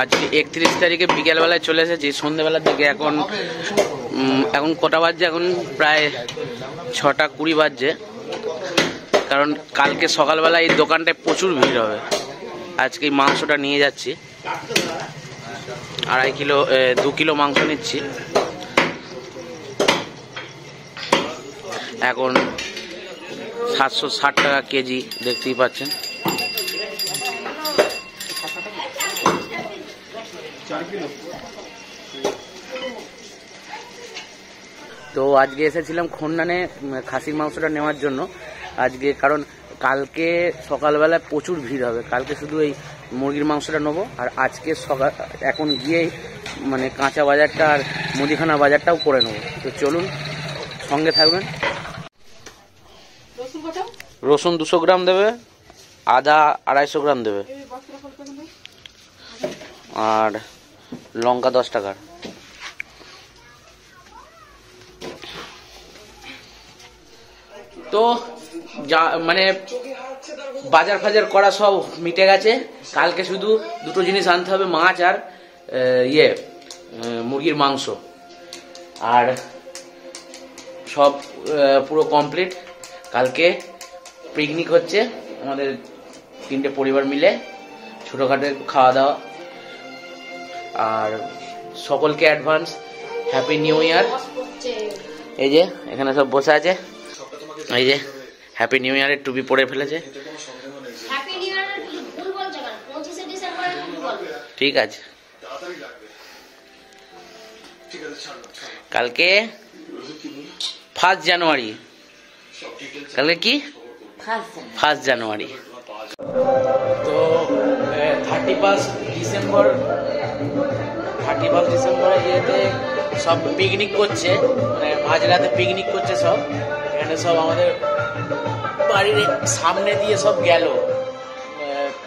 আজকে 31 তারিখে বিকেলবেলায় চলে এসেছি, সন্ধ্যেবেলার দিকে। এখন কটা বাজছে? এখন প্রায় 6:20 বাজছে। কারণ কালকে সকালবেলা এই দোকানটায় প্রচুর ভিড় হবে। আজকে এই মাংসটা নিয়ে যাচ্ছি, 2 কিলো মাংস নিচ্ছি। এখন 760 টাকা কেজি, দেখতেই পাচ্ছেন। তো আজকে এসেছিলাম খন্ডানে খাসির মাংসটা নেওয়ার জন্য আজকে, কারণ কালকে সকালবেলায় প্রচুর ভিড় হবে। কালকে শুধু এই মুরগির মাংসটা নেবো, আর আজকে এখন গিয়েই মানে কাঁচা বাজারটা আর মুদিখানা বাজারটাও করে নেবো। তো চলুন, সঙ্গে থাকবেন। রসুন 200 গ্রাম দেবে, আদা 250 গ্রাম দেবে, আর লঙ্কা 10 টাকার। তো যা মানে বাজার ফাজার করা সব মিটে গেছে। কালকে শুধু দুটো জিনিস আনতে হবে, মাছ আর মুরগির মাংস, আর সব পুরো কমপ্লিট। কালকে পিকনিক হচ্ছে আমাদের 3টে পরিবার মিলে, ছোটখাটো খাওয়া দাওয়া। আর সকলকে অ্যাডভান্স হ্যাপি নিউ ইয়ার। এই যে এখানে সব বসে আছে, এই যে হ্যাপি নিউ ইয়ারের টুপি পরে ফেলেছে। ঠিক আছে, কালকে 1 জানুয়ারি। কালকে কি 1 জানুয়ারি। তো 31 ডিসেম্বর ইয়েতে সব পিকনিক করছে, মানে মাঝরাতে পিকনিক করছে সব। এখানে সব আমাদের বাড়ির সামনে দিয়ে সব গেল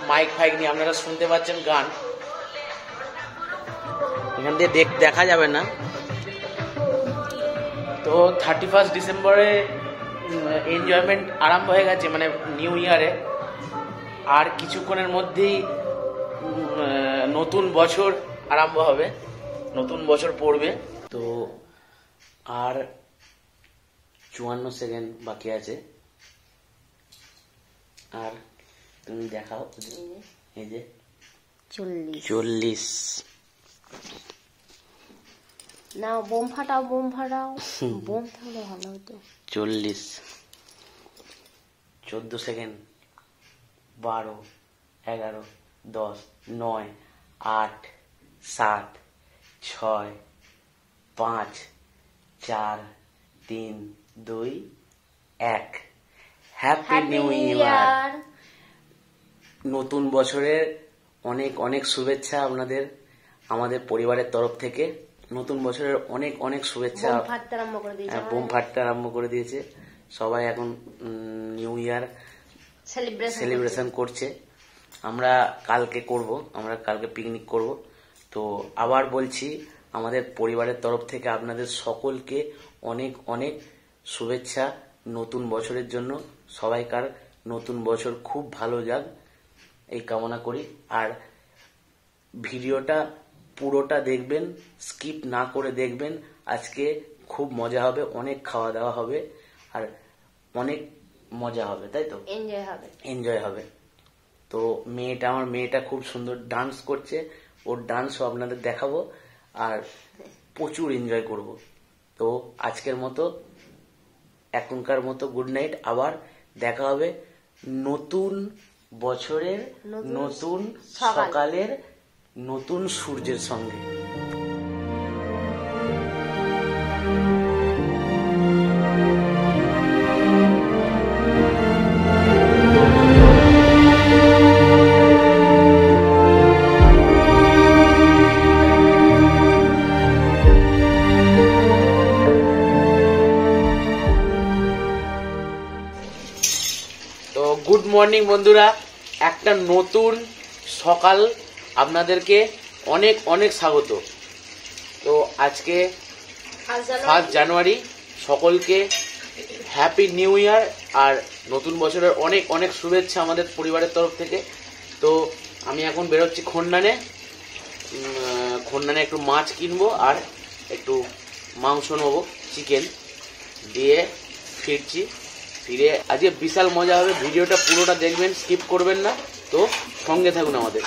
মাইক ফাইক নিয়ে, আপনারা শুনতে পাচ্ছেন গান। এখান দিয়ে দেখা যাবে না। তো 31 ডিসেম্বরে এনজয়মেন্ট আরম্ভ হয়ে গেছে, মানে নিউ ইয়ারে। আর কিছুক্ষণের মধ্যেই নতুন বছর আরম্ভ হবে, নতুন বছর পড়বে। তো আর 54 সেকেন্ড বাকি আছে। আর তুমি দেখাও, এই যে 40। না, বোম ফাটাও, বোম থাকলে ভালো হতো। 40, 14 সেকেন্ড, 12, 11, 10, 9, 8, 7, 6, 5, 4, 3, 2, 1। Happy new year. নতুন বছরের অনেক অনেক শুভেচ্ছা আপনাদের, আমাদের পরিবারের তরফ থেকে। নতুন বছরের অনেক অনেক শুভেচ্ছা। বোম ফাটতে আরম্ভ করে দিয়েছে সবাই। এখন নিউ ইয়ার সেলিব্রেশন করছে। আমরা কালকে পিকনিক করব। তো আবার বলছি, আমাদের পরিবারের তরফ থেকে আপনাদের সকলকে অনেক অনেক শুভেচ্ছা নতুন বছরের জন্য। সবাইকার নতুন বছর খুব ভালো যাক এই কামনা করি। আর ভিডিওটা পুরোটা দেখবেন, স্কিপ না করে দেখবেন। আজকে খুব মজা হবে, অনেক খাওয়া দাওয়া হবে, আর অনেক মজা হবে, তাই তো? এনজয় হবে। তো আমার মেয়েটা খুব সুন্দর ডান্স করছে, ওর ডান্সও আপনাদের দেখাবো, আর প্রচুর এনজয় করব। তো আজকের মতো, এখনকার মতো গুড নাইট। আবার দেখা হবে নতুন বছরের নতুন সকালের নতুন সূর্যের সঙ্গে। তো গুড মর্নিং বন্ধুরা, একটা নতুন সকাল আপনাদেরকে অনেক অনেক স্বাগত। তো আজকে 1 জানুয়ারি, সকলকে হ্যাপি নিউ ইয়ার আর নতুন বছরের অনেক অনেক শুভেচ্ছা আমাদের পরিবারের তরফ থেকে। তো আমি এখন বেরোচ্ছি খন্ডানে। খন্ডানে একটু মাছ কিনবো আর একটু মাংস নেবো, চিকেন দিয়ে ফিরছি। ফিরে আজকে বিশাল মজা হবে, ভিডিওটা পুরোটা দেখবেন, স্কিপ করবেন না, তো সঙ্গে থাকুন আমাদের।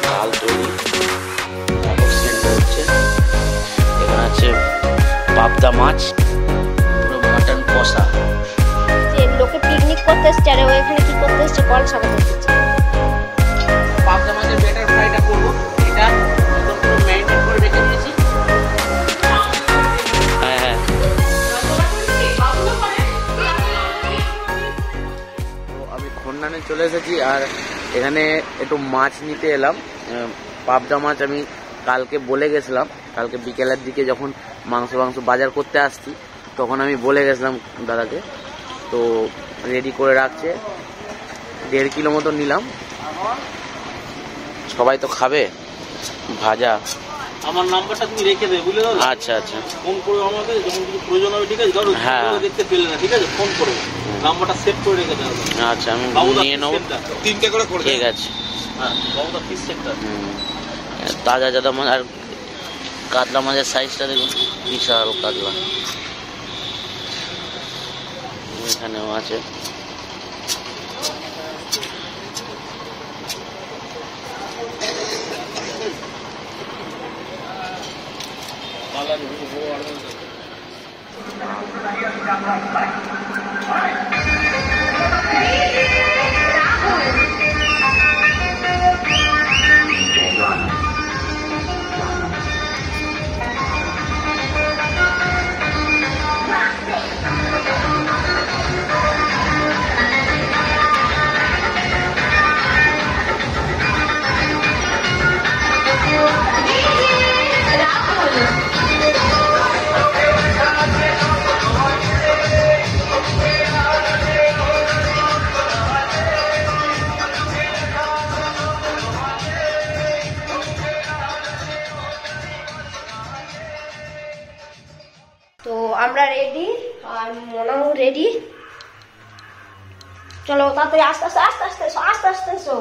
ডাল তৈরি হচ্ছে, এখানে আছে পাবদা মাছ, পুরো মাটন কষা। লোকে পিকনিক করতে এসছে, আর ওইখানে কি করতে এসছে? কল সাজাতে এসেছে। পাবদা মাছের ব্যাটার ফ্রাইটা করবো, এটা একদম পুরো ম্যারিনেট করে রেখে দিয়েছি। হ্যাঁ, তো আমি খন্ডানে চলে এসেছি, আর এখানে একটু মাছ নিতে এলাম। পাবদা মাছ আমি কালকে বলে গেছিলাম, কালকে বিকেলের দিকে যখন মাংস বাজার করতে আসছি তখন আমি বলে গেছিলাম দাদাকে, তো রেডি করে রাখছে। 1.5 কিলো মতো নিলাম, সবাই তো খাবে। ভাজা, আমার নাম্বারটা তুমি রেখে দেবে, বুঝলে দাদা? আচ্ছা আচ্ছা, ফোন করো আমাকে যখন কিছু প্রয়োজন হবে, ঠিক আছে? ধরো দেখতে পেলে না, ঠিক আছে, ফোন করো, নাম্বারটা সেভ করে রেখে দেবে। আচ্ছা আমি নিয়ে নেবো, 3টে করে করে। ঠিক আছে। হ্যাঁ, বাবুদা ফিশ সেন্টার। তাজা মাছ, আর কাতলা মাছের সাইজটা দেখুন, বিশাল কাতলা। এখানেও আছে। তো আমরা রেডি, আর মনাও রেডি। চলো তাড়াতাড়ি, আস্তে আস্তে আস্তে আস্তে আস্তে আস্তে এসো।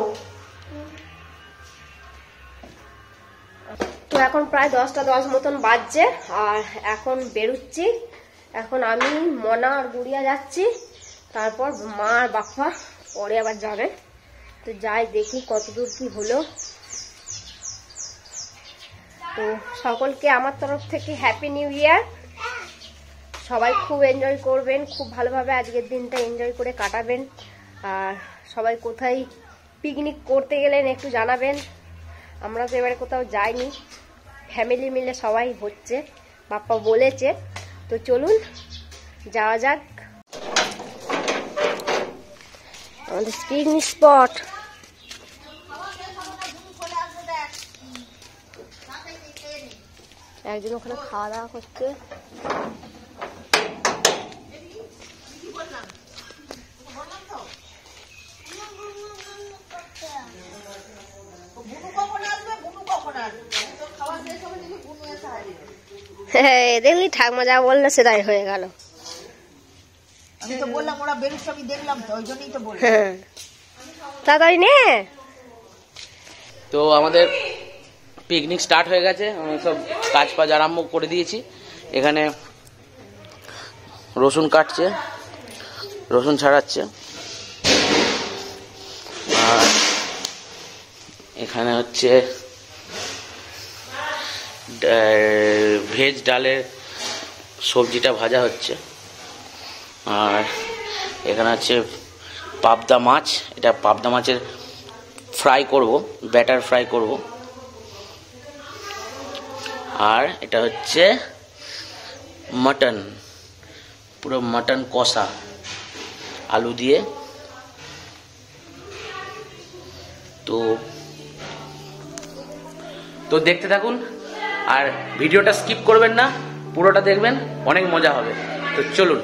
তো এখন প্রায় 10টা 10 মতন বাজছে, আর এখন বেরোচ্ছি। এখন আমি, মনা আর গুড়িয়া যাচ্ছি, তারপর মা আর বাপ্পা পরে আবার যাবে। তো যাই, দেখি কতদূর কি হলো। তো সকলকে আমার তরফ থেকে হ্যাপি নিউ ইয়ার। সবাই খুব এনজয় করবেন, খুব ভালোভাবে আজকের দিনটা এনজয় করে কাটাবেন। আর সবাই কোথায় পিকনিক করতে গেলেন একটু জানাবেন। আমরা তো এবারে কোথাও যাইনি, ফ্যামিলি মিলে সবাই হচ্ছে, বাপ্পা বলেছে। তো চলুন যাওয়া যাক আমাদের পিকনিক স্পট। একজন ওখানে খাওয়া দাওয়া করছে। দেখলি ঠাকুমা যা বললো সেটাই হয়ে গেল। আমি তো বললাম ওরা বেরোচ্ছে, আমি দেখলাম তো, ওই জন্যই তো বললাম। তাড়াতাড়ি নে। তো আমাদের পিকনিক স্টার্ট হয়ে গেছে, আমি সব কাজ আরম্ভ করে দিয়েছি। এখানে রসুন কাটছে, রসুন ছাড়াচ্ছে, আর এখানে হচ্ছে ভেজ ডালের সবজিটা ভাজা হচ্ছে, আর এখানে হচ্ছে পাবদা মাছ। এটা পাবদা মাছের ফ্রাই করব, ব্যাটার ফ্রাই করব। আর এটা হচ্ছে মাটন, পুরো মাটন কষা আলু দিয়ে। তো দেখতে থাকুন, আর ভিডিওটা স্কিপ করবেন না, পুরোটা দেখবেন, অনেক মজা হবে। তো চলুন।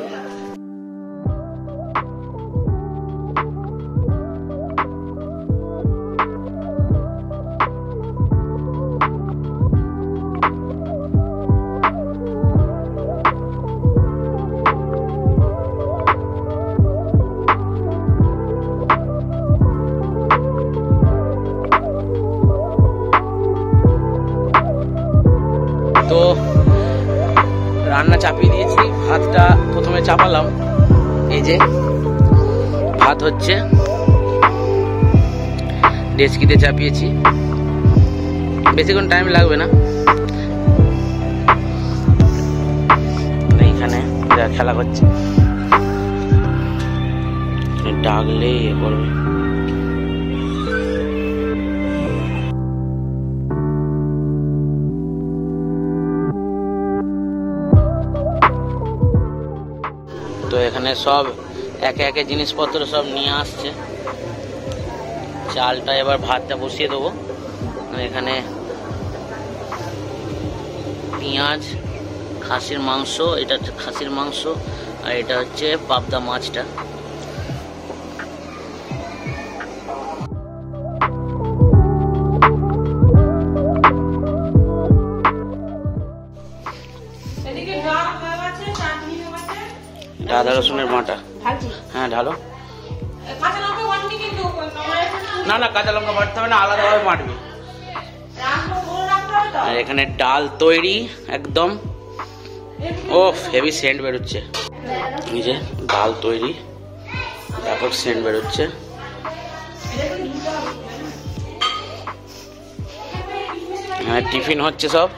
চাপালাম, এই যে ভাত হচ্ছে, ডেচকিতে চাপিয়েছি, বেশিক্ষণ টাইম লাগবে না। এইখানে যা খেলা করছে, ডাকলে ইয়ে করবে। তো এখানে সব একে একে জিনিসপত্র সব নিয়ে আসছে। চালটা এবার ভাতটা বসিয়ে দেবো। এখানে পেঁয়াজ, খাসির মাংস, এটা খাসির মাংস, আর এটা হচ্ছে পাবদা মাছটা। আদা রসুনের বাটা, হ্যাঁ ঢালো। না না কাঁচা লঙ্কা বাটতে হবে না, আলাদাভাবে বাটবে। আর এখানে ডাল তৈরি একদম, ও হেভি সেন্ট বেরোচ্ছে। এই যে ডাল তৈরি, ব্যাপক সেন্ট বেরোচ্ছে। হ্যাঁ টিফিন হচ্ছে সব।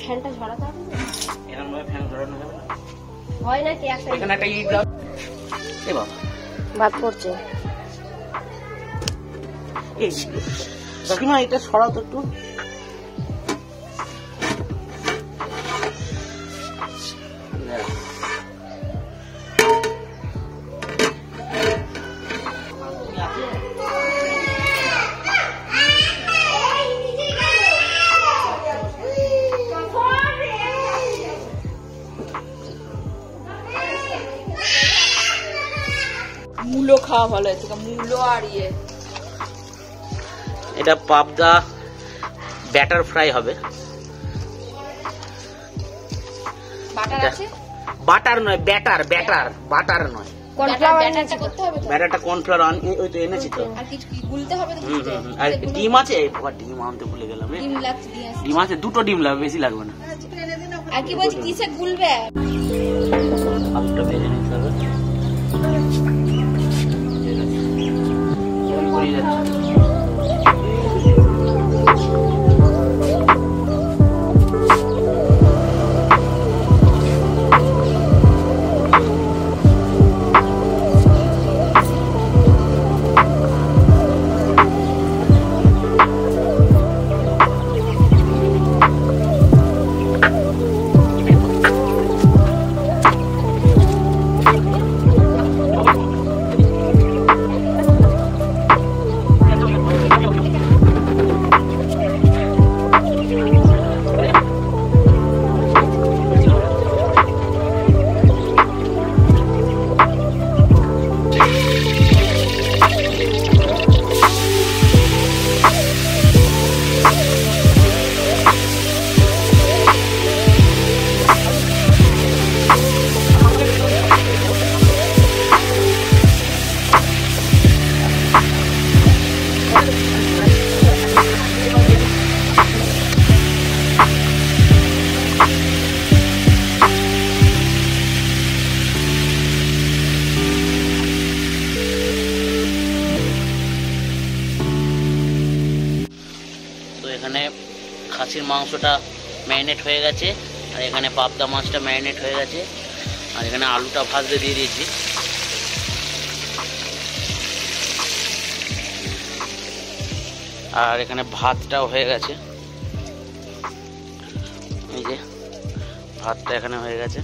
ফ্যানটা ঝরাতে হবে না? এরকম ভাবে ফ্যান ধরানো যাবে না? হয় নাকি একটা? এখানে একটা ইট দাও। এ বাবা ভাত পড়ছে। এই কাকিমা এটা সরাও তো একটু। মূলো খাওয়া ভালো হয়েছে, মূলো আর ইয়ে। এটা পাবদা ব্যাটার ফ্রাই হবে। বাটার আছে? বাটার নয়, ব্যাটার, ব্যাটার, বাটার নয়। ব্যাটারটা করতে হবে তো? ব্যাটারটা কর্নফ্লাওয়ার ওই তো এনেছি তো। আর কিছু কি গুলতে হবে তো? আর ডিম আছে? বাবা ডিম আনতে ভুলে গেলাম রে। ডিম লাগছে, দিয়ে আসি। ডিম আছে, দুটো ডিম লাগবে, বেশি লাগবে না। আর কি বলছি, কিসে গুলবে? আলুটা ভেজে নিতে হবে। ঠিক আছে, তো এখানে খাসির মাংসটা ম্যারিনেট হয়ে গেছে, আর এখানে পাবদা মাছটা ম্যারিনেট হয়ে গেছে, আর এখানে আলুটা ভাজতে দিয়ে দিয়েছি। আর এখানে ভাতটাও হয়ে গেছে, এই যে ভাতটা এখানে হয়ে গেছে।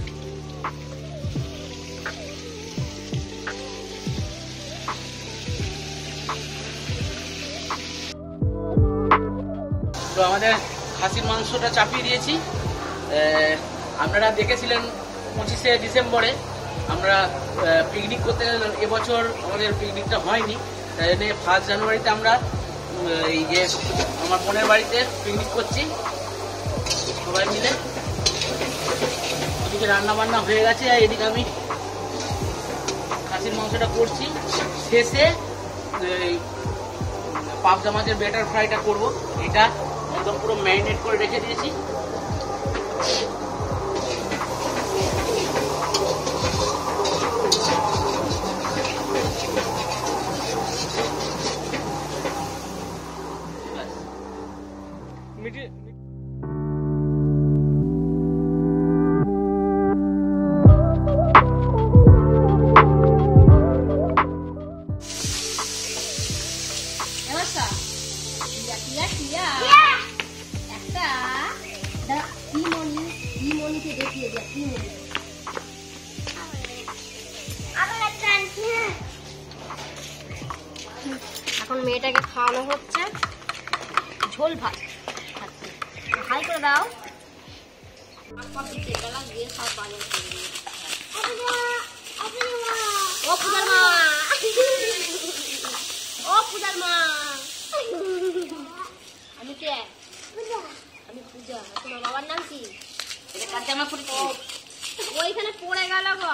তো আমাদের খাসির মাংসটা চাপিয়ে দিয়েছি। আপনারা দেখেছিলেন 25শে ডিসেম্বরে আমরা পিকনিক করতে গেলাম। এবছর আমাদের পিকনিকটা হয়নি, তাই জন্য 1 জানুয়ারিতে আমরা এই যে আমার বোনের বাড়িতে পিকনিক করছি সবাই মিলে। এদিকে রান্না বান্না হয়ে গেছে, আর এদিকে আমি খাসির মাংসটা করছি। শেষে পাবদা মাছের বেটার ফ্রাইটা করব। এটা একদম পুরো ম্যারিনেট করে রেখে দিয়েছি। এখন মেয়েটাকে খাওয়ানো হচ্ছে ঝোল ভাত। হাই করে দাও। ও পূজার মা, ও পূজার মা, আমি কে? আমি পূজা। তোমার বাবার নাম কি? ওইখানে পড়ে গেল গো।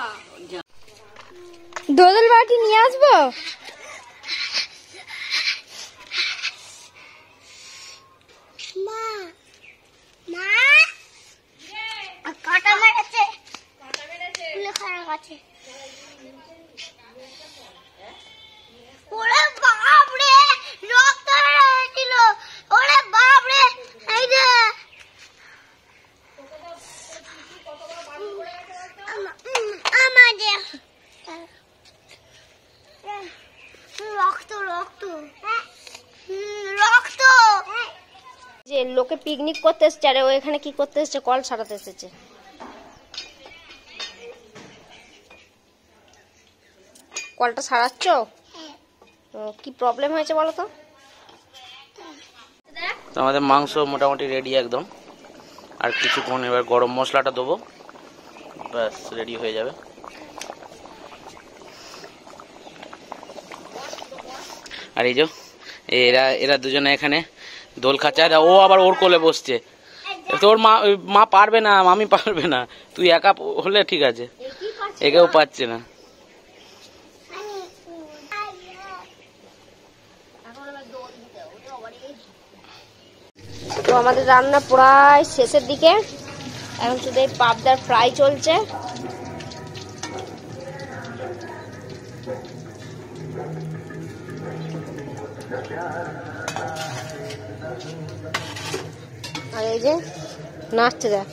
দোদল বাটি নিয়ে আসবো? কাটা মেরেছে, খারাপ আছে। ওরে বাপরে, রক্ত বেরিয়েছিল। ওরে বাপরে, এই যে আমাদের রক্ত রক্ত রক্ত। যে লোকে পিকনিক করতে এসছে, আরে ও এখানে কি করতে এসছে? কল সারাতে এসেছে। কলটা সারাচ্ছ? কি প্রবলেম হয়েছে বলো তো? আমাদের মাংস মোটামুটি রেডি একদম। আর কিছুক্ষণ এবার গরম মশলাটা দেবো, ব্যাস রেডি হয়ে যাবে। আর এই যে এরা দুজনে এখানে দোল খাচ্ছে, আর ও আবার ওর কোলে বসছে। তোর মা পারবে না, মামি পারবে না, তুই একা হলে ঠিক আছে, একেও পাচ্ছে না। তো আমাদের রান্না প্রায় শেষের দিকে, এখন শুধু এই পাবদার ফ্রাই চলছে। আর এই যে নাচতে দেখ।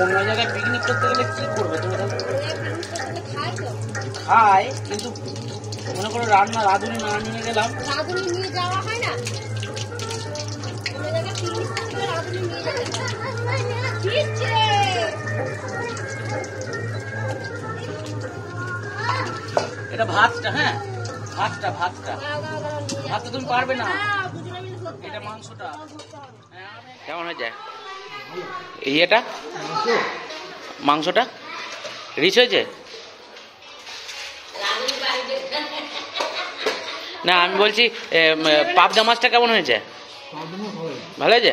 অন্য জায়গায় পিকনিক করতে গেলে কি করবে তুমি? খায়, কিন্তু মনে করো রান্না রাঁধুনি না নিয়ে গেলাম, রাঁধুনি নিয়ে যাওয়া হয় না। এটা ভাতটা, হ্যাঁ ভাতটা ভাতটা তুমি পারবে না, এটা মাংসটা। কেমন হয়ে যায় এটা মাংসটা? রিচ হয়েছে? না আমি বলছি পাবদা মাছটা কেমন হয়েছে? ভালো হয়েছে?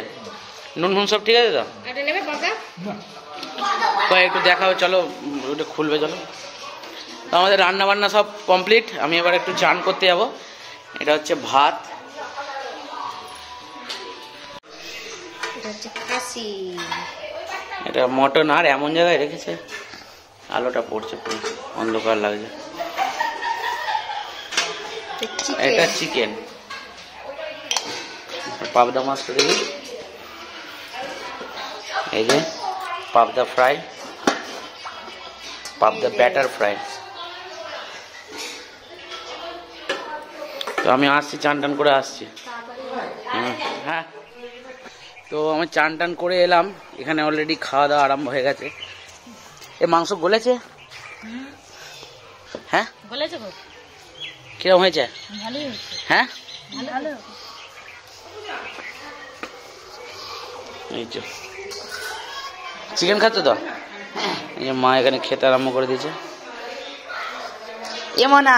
নুন নুন সব ঠিক আছে তো? একটু দেখাও, চলো ওটা খুলবে, চলো। তো আমাদের রান্না বান্না সব কমপ্লিট। আমি এবার একটু চান করতে যাব। এটা হচ্ছে ভাত, এটা মটন, আর এমন জায়গায় রেখেছে আলোটা পড়ছে, অন্ধকার লাগছে। এটা চিকেন, পাবদা মাছটা দেখি, এই যে পাবদা ফ্রাই, পাবদা ব্যাটার ফ্রাই। তো আমি আসছি, চান টান করে আসছি। হ্যাঁ, তো আমি চান টান করে এলাম। এখানে অলরেডি খাওয়া দাওয়া আরম্ভ হয়ে গেছে। এ মাংস গলেছে? হ্যাঁ গলেছে। কিরকম হয়েছে? হ্যাঁ এই তো চিকেন খাচ্ছ তো? এই যে মা এখানে খেতে আরম্ভ করে দিয়েছে। এমনা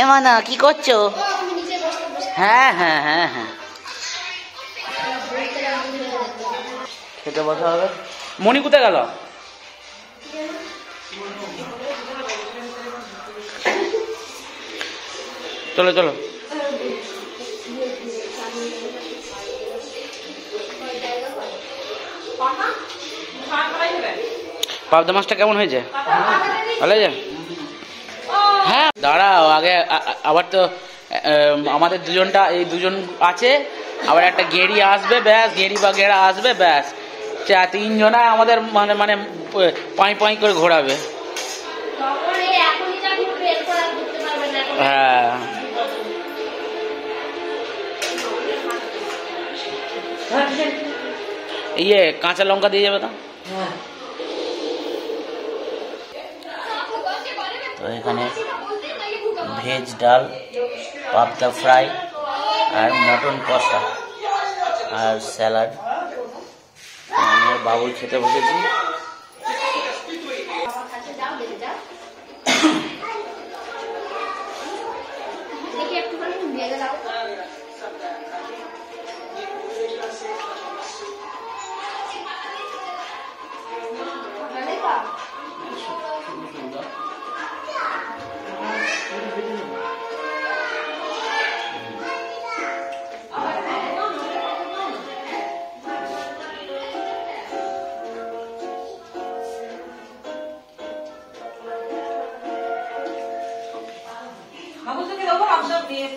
এমনা কি করছো? হ্যাঁ হ্যাঁ হ্যাঁ হ্যাঁ, খেতে বসা হবে। মণি কোথায় গেল? চলো চলো। পাবদা মাছটা কেমন হয়েছে? ভালো হয়েছে? হ্যাঁ দাঁড়াও, আগে আবার তো আমাদের দুজনটা, এই দুজন আছে, আবার একটা গেড়ি আসবে, ব্যাস, গেড়ি বা গেড়া আসবে, ব্যাস, তিনজনায় আমাদের মানে মানে পাই পাই করে ঘোরাবে। হ্যাঁ ইয়ে কাঁচা লঙ্কা দিয়ে যাবে তো। তো এখানে ভেজ ডাল, পাবদা ফ্রাই, আর মটন কষা, আর স্যালাড। আমি বাবুল খেতে বসেছি।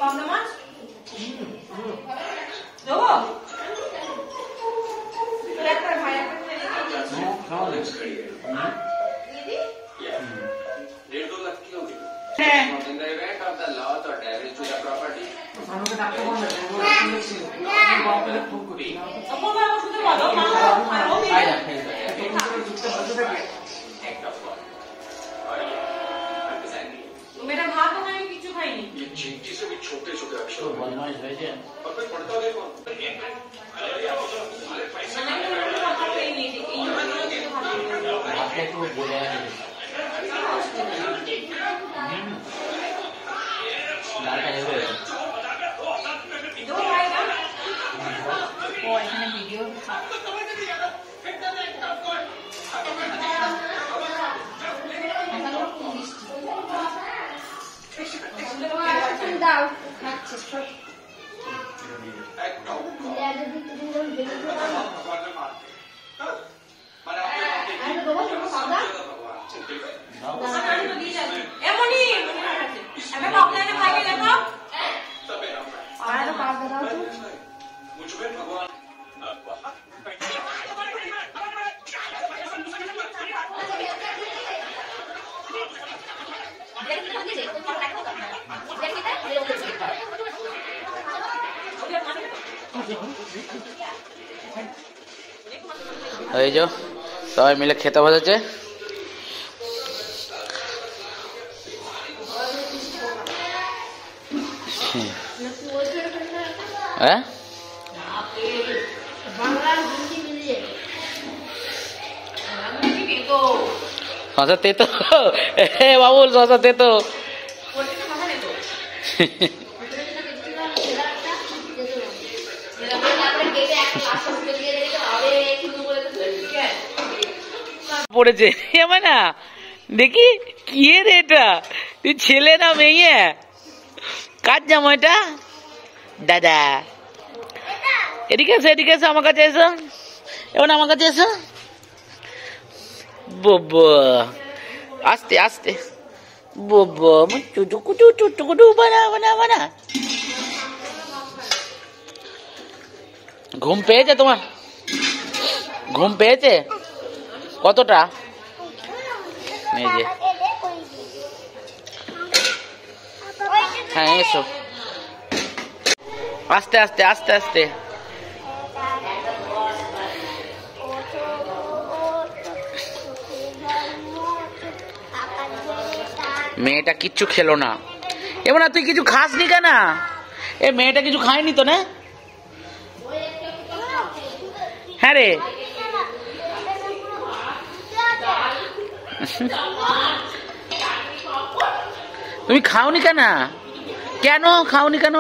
পাবদা মাছ দেবো? मेरा भात तो मैं किच्छु खाइनी। ये चिंटी से भी छोटे-छोटे अक्षर बनवाई है जे। और फिर पढ़ता देखो। आपके को बोला है। लाल है वो। दो आएगा। वो इसने वीडियो দাও খাচ্ছে সব একদম লেজে দিতে দিন বেরিয়ে যাবে মানে আমি বাবা তুমি সাদা দাও দিয়ে যাবে এমনি আমি বাবলানে খাইয়ে দেখো আর পাঁচ দাও তো মুঝে ভগবান এই যে সবাই মিলে খেতে বসেছে। হ্যাঁ শশা তেতো, বাবুল শশা তেতো, পড়েছে না দেখি কি রে এটা, তুই ছেলে না মেয়ে? কার জামা এটা? দাদা এদিকে এসো, এদিকে এসো, আমার কাছে এসো, এবার আমার কাছে এসো। বাবা আস্তে আস্তে, বাবা চুটুকুটু চুটুকুটু বানা বানা বানা। ঘুম পেয়েছে তোমার? ঘুম পেয়েছে কতটা? এই যে হ্যাঁ এসো, আস্তে আস্তে আস্তে আস্তে। মেয়েটা কিচ্ছু খেলো না। এবার তুই কিছু খাসনি কেন? এ মেয়েটা কিছু খায়নি তো না? হ্যাঁ রে, তুমি খাওনি কেন? কেন খাওনি কেন?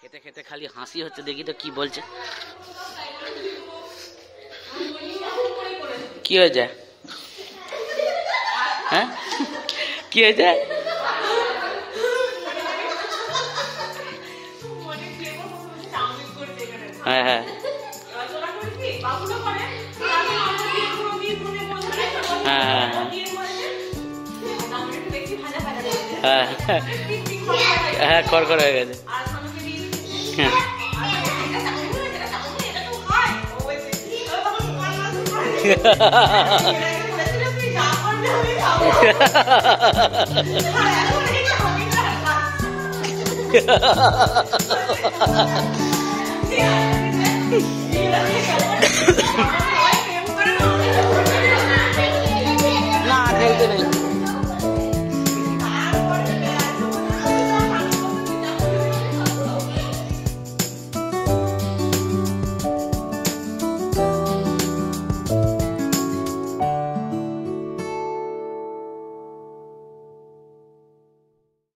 খেতে খেতে খালি হাসি হচ্ছে, দেখি তো কি বলছে। কি হয়েছে? হ্যাঁ কি হয়েছে? হ্যাঁ হ্যাঁ হ্যাঁ হ্যাঁ খড়খড় হয়ে গেছে। না খেলতে নেই।